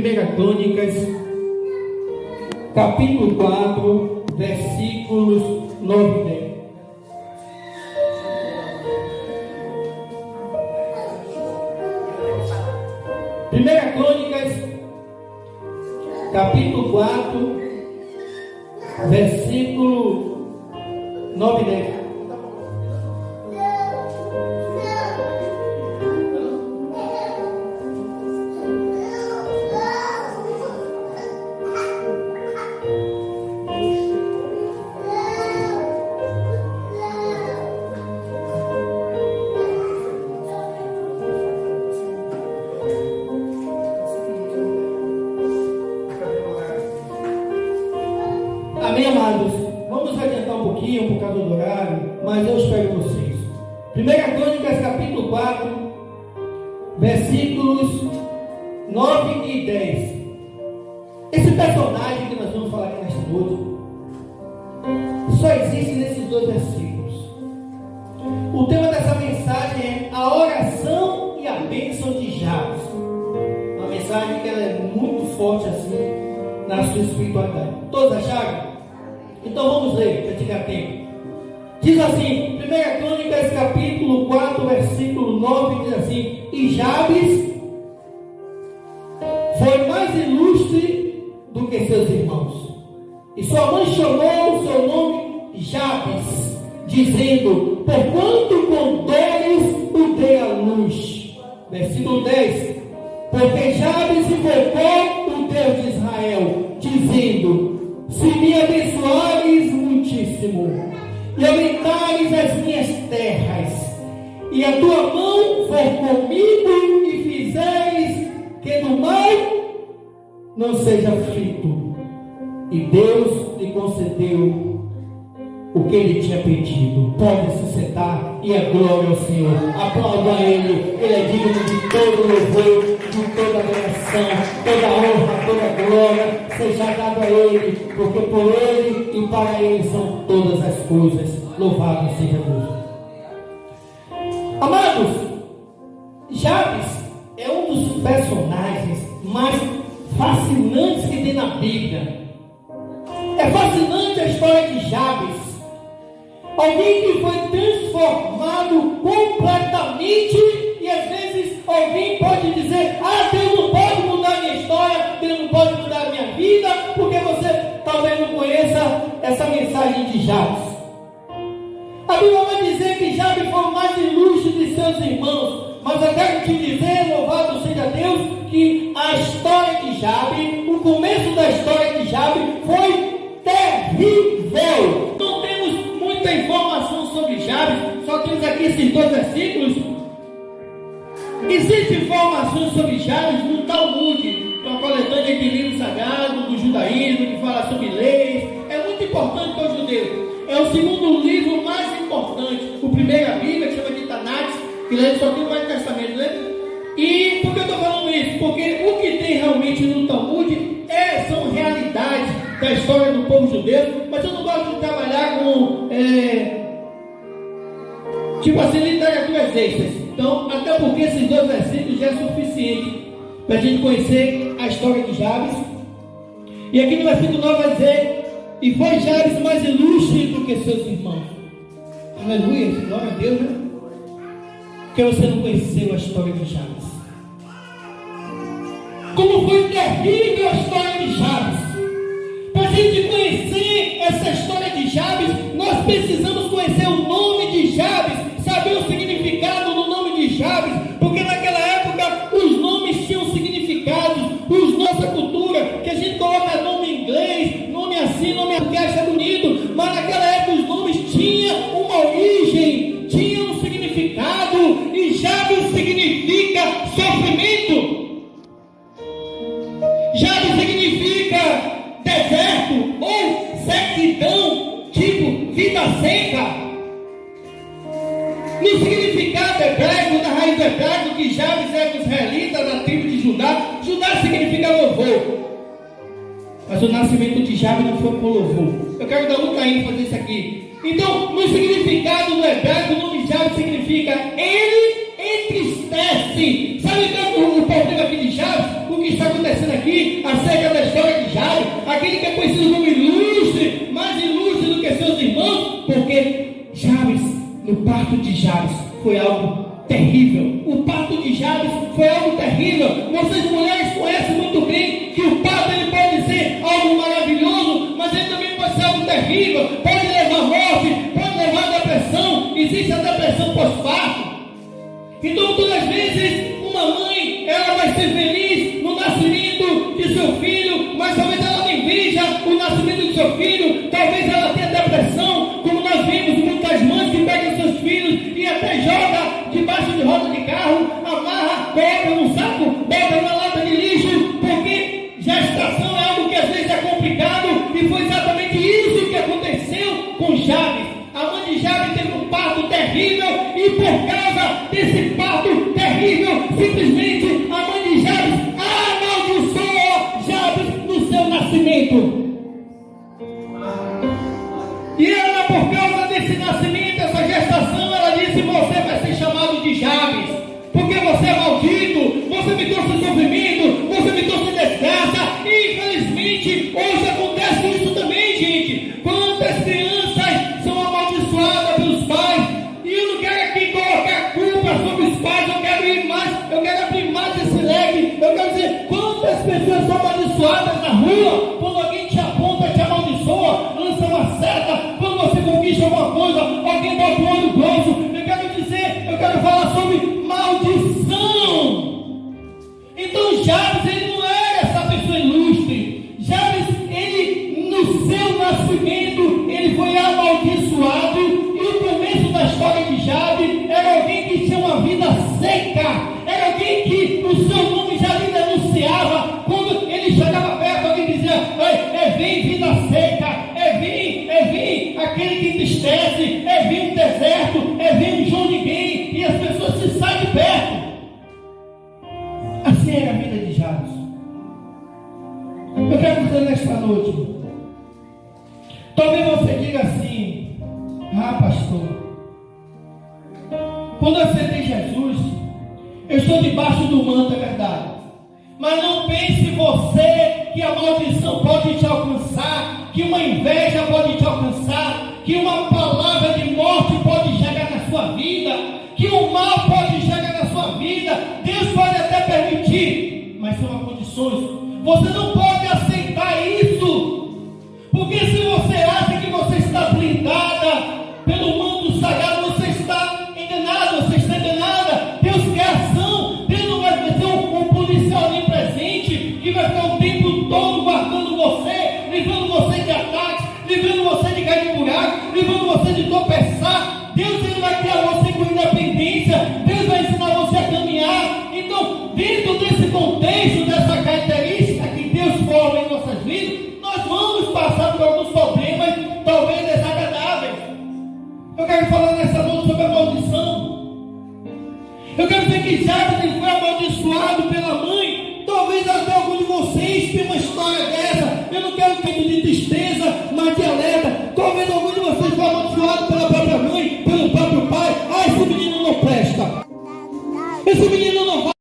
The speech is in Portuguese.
1 Crônicas, capítulo 4, versículos 9 e 10. Primeira Crônicas, capítulo 4, versículo 9 e 10. Amém, amados? Vamos adiantar um pouquinho por causa do horário, mas eu espero vocês. 1 Crônicas, capítulo 4, versículos 9 e 10. Esse personagem que nós vamos falar aqui nesta noite só existe nesses dois versículos. O tema dessa mensagem é a oração e a bênção de Jabes. Uma mensagem que ela é muito forte assim na sua espiritualidade. Todos acharam? Então vamos ler, para tirar tempo. Diz assim, 1 Crônicas, capítulo 4, versículo 9, diz assim: E Jabes foi mais ilustre do que seus irmãos. E sua mãe chamou o seu nome Jabes, dizendo: Porquanto com dores o dei à luz. Versículo 10: Porque Jabes invocou o Deus de Israel, dizendo: Se me abençoares muitíssimo, e aumentares as minhas terras, e a tua mão for comigo, e fizeres que do mal não seja feito. E Deus lhe concedeu o que ele tinha pedido. Pode se sentar e a glória ao Senhor. Aplauda a Ele. Ele é digno de todo louvor, de toda adoração, toda honra, toda glória seja dado a Ele, porque por Ele e para Ele são todas as coisas. Louvado seja Deus. Amados, Jabes é um dos personagens mais fascinantes que tem na Bíblia. É fascinante a história de Jabes. Alguém que foi transformado completamente, e às vezes alguém pode dizer: Deus não pode mudar a minha história, Deus não pode mudar a minha vida, porque você talvez não conheça essa mensagem de Jabes. A Bíblia vai dizer que Jabes foi o mais ilustre de seus irmãos, mas eu quero te dizer, louvado seja Deus, que a história de Jabes, o começo da história de Jabes foi terrível. Não temos muita informação sobre Jabes, só temos aqui esses dois versículos. Existem informações sobre Jabes no Talmud, que é uma coletânea de livros sagrados do judaísmo, que fala sobre leis. É muito importante para o judeu. É o segundo livro mais importante. O primeiro é a Bíblia, que chama de Tanakh, que só tem o Velho Testamento, né? E por que eu estou falando isso? Porque o que tem realmente no Talmud são realidades da história do povo judeu, mas eu não gosto de trabalhar com tipo assim, literaturas extras. Então, até porque esses dois versículos já é suficiente para a gente conhecer a história de Jabes. E aqui no versículo 9 vai dizer: E foi Jabes mais ilustre do que seus irmãos. Aleluia, glória a Deus, né? Porque você não conheceu a história de Jabes. Como foi terrível a história de Jabes. Para a gente conhecer essa história de Jabes, nós precisamos conhecer o nome de Jabes, saber o significado do nome de Jabes, porque naquela época os nomes tinham significados. Nossa cultura, que a gente coloca nome em inglês, nome assim, nome que acha bonito, mas naquela época os nomes tinham uma origem, tinham um significado, e Jabes significa sofrimento. Jabes significa deserto ou sequidão, tipo vida seca. No significado hebraico, na raiz hebraica, que Jabes é dos israelitas, da tribo de Judá. Judá significa louvor. Mas o nascimento de Jabes não foi por louvor. Eu quero dar muita ênfase nisso aqui. Então, no significado do hebraico, o nome Jabes significa ele entristece. Sabe o problema aqui de Jabes? O que está acontecendo aqui? acerca da história de Jabes, aquele que é conhecido como ilustre, mais ilustre do que seus irmãos, porque Jabes, no parto de Jabes, foi algo terrível. O parto de Jabes foi algo terrível. Vocês mulheres conhecem muito bem que o parto ele pode ser algo maravilhoso, mas ele também pode ser algo terrível, pode levar à morte, pode levar à depressão. Existe a depressão pós-parto. Então todas as vezes uma mãe ela vai ser feliz no nascimento de seu filho, mas talvez ela nem veja o nascimento de seu filho, talvez ela tenha depressão, como nós vemos muitas mães que pegam seus filhos e até joga debaixo de roda de carro, amarra, coloca num saco, bota numa lata de lixo, porque gestação é algo que às vezes é complicado, e foi exatamente isso que aconteceu com Jabes. A mãe de Jabes teve um parto terrível, e por causa desse parto terrível, simplesmente a mãe de Jabes amaldiçoou Jabes no seu nascimento. E ela, por causa desse nascimento, essa gestação, ela disse: você vai ser chamado de Jabes, porque você é maldito, você me trouxe sofrimento, você me trouxe desgraça. E infelizmente hoje acontece isso também, gente. Quantas crianças são amaldiçoadas pelos pais? E eu não quero aqui colocar culpa sobre os pais, eu quero ir mais, eu quero abrir mais esse leque. Eu quero dizer, quantas pessoas são amaldiçoadas na rua, quando alguém te aponta, te amaldiçoa, lança uma seta, quando você conquista alguma coisa, alguém bota o olho no bolso. Eu quero dizer, eu quero falar sobre maldição. Então Jabes, ele não era essa pessoa ilustre. Jabes, ele, no seu nascimento, ele foi amaldiçoado, e o começo da história de Jabes era alguém que tinha uma vida seca, era alguém que o seu nome já lhe denunciava. Quando ele chegava perto, alguém dizia: vem vida seca, vem aquele que entristece, vem um deserto, vem um João Ninguém, e as pessoas se saem de perto. Assim era a vida de Jabes. Eu quero dizer nesta noite, talvez você diga assim: pastor, quando eu aceitei Jesus, eu estou debaixo do manto, é verdade. Mas não pense você que a maldição pode te alcançar, que uma inveja pode te alcançar, que uma palavra de morte pode chegar na sua vida, que o mal pode chegar na sua vida. Deus pode até permitir, mas são condições. Você não pode aceitar isso, porque se você acha que você está blindada pelo manto sagrado, você está enganado, você está enganada. Deus quer ação. Deus não vai ter um policial ali presente que vai ficar o tempo todo guardando você, livrando você de ataques, livrando você de cair em buraco, livrando você de tropeçar. Deus, ele vai criar você com independência. Deus vai ensinar você a caminhar. Então, dentro desse contexto, dessa característica que Deus forma em nossas vidas, nós vamos passar por alguns problemas, talvez desagradáveis. Eu quero falar nessa noite sobre a maldição. Eu quero dizer que Jabes foi amaldiçoado pela mãe. Talvez até algum de vocês tenha uma história dessa. Eu não quero que de tristeza.